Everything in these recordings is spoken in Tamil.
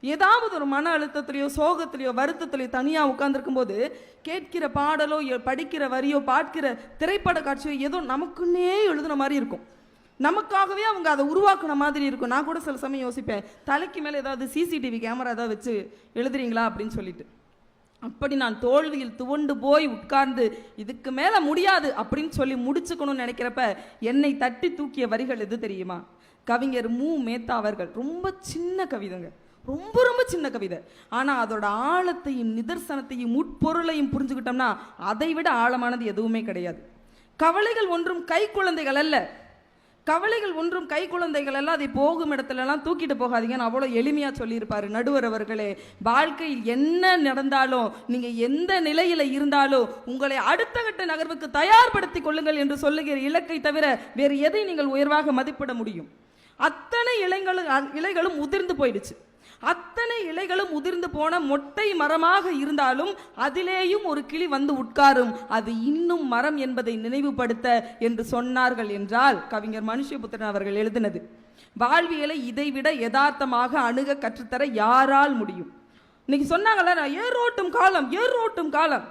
ஏதாவது ஒரு மன அழுத்தத்திலையோ சோகத்திலையோ வருத்தத்திலையோ தனியாக உட்கார்ந்துருக்கும் போது கேட்கிற பாடலோ படிக்கிற வரியோ பார்க்கிற திரைப்பட காட்சியோ ஏதோ நமக்குன்னே எழுதுன மாதிரி இருக்கும். நமக்காகவே அவங்க அதை உருவாக்குன மாதிரி இருக்கும். நான் கூட சில சமயம் யோசிப்பேன், தலைக்கு மேலே ஏதாவது சிசிடிவி கேமரா ஏதாவது வச்சு எழுதுறீங்களா அப்படின்னு சொல்லிட்டு. அப்படி நான் தோல்வியில் துவண்டு போய் உட்கார்ந்து இதுக்கு மேலே முடியாது அப்படின்னு சொல்லி முடிச்சுக்கணும்னு நினைக்கிறப்ப என்னை தட்டி தூக்கிய வரிகள் எது தெரியுமா? கவிஞர் மு. மேத்தா அவர்கள் ரொம்ப சின்ன கவிதைங்க, ரொம்ப ரொம்ப சின்ன கவிதை. ஆனால் அதோட ஆழத்தையும் நிதர்சனத்தையும் உட்பொருளையும் புரிஞ்சுக்கிட்டோம்னா அதை விட ஆழமானது எதுவுமே கிடையாது. கவலைகள் ஒன்றும் கை குழந்தைகள் அல்ல, கவலைகள் ஒன்றும் கை குழந்தைகள் அல்ல, அதை போகும் இடத்துலலாம் தூக்கிட்டு போகாதீங்கன்னு அவ்வளோ எளிமையாக சொல்லியிருப்பாரு நடுவர் அவர்களே. வாழ்க்கையில் என்ன நடந்தாலும் நீங்கள் எந்த நிலையில் இருந்தாலும் உங்களை அடுத்த கட்ட நகர்வுக்கு தயார்படுத்தி கொள்ளுங்கள் என்று சொல்லுகிற இலக்கை தவிர வேறு எதை நீங்கள் உயர்வாக மதிப்பிட முடியும்? அத்தனை இலைகளும் உதிர்ந்து போயிடுச்சு. அத்தனை இலைகளும் உதிர்ந்து போன மொட்டை மரமாக இருந்தாலும் அதிலேயும் ஒரு கிளி வந்து உட்காரும், அது இன்னும் மரம் என்பதை நினைவுபடுத்த என்று சொன்னார்கள் என்றால் கவிஞர் மனுஷபுத்திரன் அவர்கள் எழுதினது. வாழ்வியலை இதைவிட யதார்த்தமாக அணுக கற்றுத்தர யாரால் முடியும்? இன்னைக்கு சொன்னாங்கல்ல, ஏரோட்டும் காலம் ஏரோட்டும் காலம்.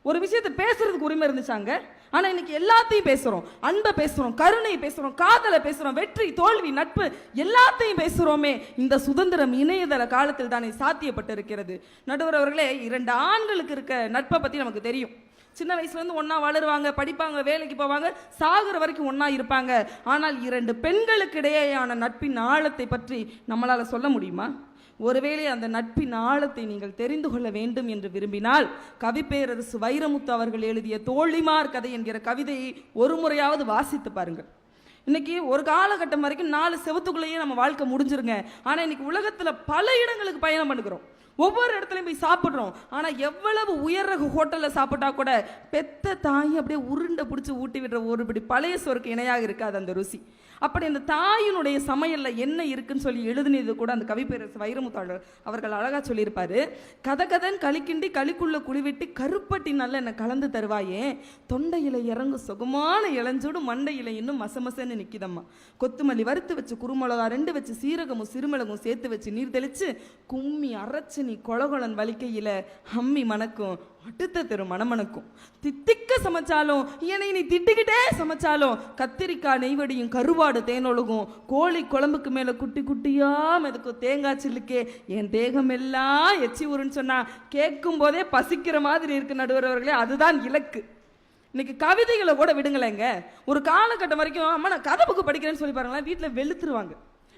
ஒரு விஷயத்தை பேசுறதுக்கு உரிமை இருந்துச்சாங்க, ஆனா இன்னைக்கு எல்லாத்தையும் பேசுறோம். அன்பை பேசுறோம், கருணை பேசுறோம், காதலை பேசுறோம், வெற்றி தோல்வி நட்பு எல்லாத்தையும் பேசுறோமே. இந்த சுதந்திரம் இணையதள காலத்தில் தானே சாத்தியப்பட்டிருக்கிறது. நடுவர் அவர்களே, 2 ஆண்களுக்கு இருக்க நட்பை பத்தி நமக்கு தெரியும். சின்ன வயசுல இருந்து ஒன்னா வளருவாங்க, படிப்பாங்க, வேலைக்கு போவாங்க, சாகுற வரைக்கும் ஒன்னா இருப்பாங்க. ஆனால் 2 பெண்களுக்கு இடையேயான நட்பின் ஆழத்தை பற்றி நம்மளால சொல்ல முடியுமா? ஒருவேளை அந்த நட்பின் ஆழத்தை நீங்கள் தெரிந்து கொள்ள வேண்டும் என்று விரும்பினால் கவிப்பேரரசு வைரமுத்து அவர்கள் எழுதிய தோழிமார் கதை என்கிற கவிதையை ஒரு முறையாவது வாசித்து பாருங்கள். இன்னைக்கு ஒரு காலகட்டம் வரைக்கும் 4 செவத்துக்குள்ளேயே நம்ம வாழ்க்கை முடிஞ்சிருங்க. ஆனால் இன்னைக்கு உலகத்தில் பல இடங்களுக்கு பயணம் பண்ணுகிறோம், ஒவ்வொரு இடத்துலையும் போய் சாப்பிட்றோம். ஆனால் எவ்வளவு உயர் ரக ஹோட்டலில் சாப்பிட்டா கூட பெத்த தாய் அப்படியே உருண்டை பிடிச்சி ஊட்டி விடுற ஒருபடி பழைய சோறுக்கு இணையாக இருக்காது அந்த ருசி. அப்படி அந்த தாயினுடைய சமையலில் என்ன இருக்குன்னு சொல்லி எழுதினது கூட அந்த கவிப்பேரரசு வைரமுத்து அவர்கள் அழகாக சொல்லியிருப்பாரு. கதகதன் களிக்கிண்டி களிக்குள்ள குளிவிட்டு கருப்பட்டி நல்ல என்னை கலந்து தருவாயே, தொண்டையில இறங்கு சுகமான இளஞ்சூடு மண்டையில இன்னும் மசமசன்னு நிற்கிதம்மா. கொத்துமல்லி வறுத்து வச்சு குறுமிளகா 2 வச்சு சீரகமும் சிறுமிளகும் சேர்த்து வச்சு நீர் தெளிச்சு கும்மி அரைச்சு நீ கொலகொலன் வலிக்கையில அம்மி மணக்கும், அடுத்த தெரு மணமணக்கும். தித்திக்க சமைச்சாலும் என்னை நீ திட்டிக்கிட்டே சமைச்சாலும் கத்திரிக்காய் நெய்வடியும் கருவாடு தேனொழுகும், கோழி குழம்புக்கு மேல குட்டி குட்டியா மெதுக்கும் தேங்காய் சில்லுக்கே என் தேகம் எல்லாம் எச்சி ஊருன்னு சொன்னா கேட்கும் போதே பசிக்கிற மாதிரி இருக்கு நடுவர் அவர்களே. அதுதான் இலக்கு. இன்னைக்கு கவிதைகளை கூட விடுங்களேங்க, ஒரு காலகட்டம் வரைக்கும் அம்மா நான் கதை புக்கு படிக்கிறேன்னு சொல்லி பாருங்களேன், வீட்டில் வெளுத்துருவாங்க.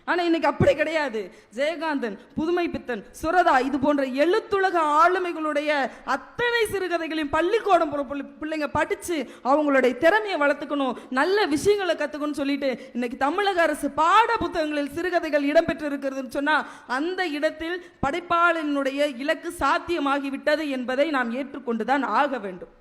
ஆனால் இன்னைக்கு அப்படி கிடையாது. ஜெயகாந்தன், புதுமை பித்தன், சுரதா இது போன்ற எழுத்துலக ஆளுமைகளுடைய அத்தனை சிறுகதைகளையும் பள்ளிக்கூடம் பிள்ளைங்க படித்து அவங்களுடைய திறமையை வளர்த்துக்கணும், நல்ல விஷயங்களை கற்றுக்கணும்னு சொல்லிட்டு இன்னைக்கு தமிழக அரசு பாட புத்தகங்களில் சிறுகதைகள் இடம்பெற்று இருக்கிறதுன்னு சொன்னால் அந்த இடத்தில் படைப்பாளனுடைய இலக்கு சாத்தியமாகிவிட்டது என்பதை நாம் ஏற்றுக்கொண்டுதான் ஆக வேண்டும்.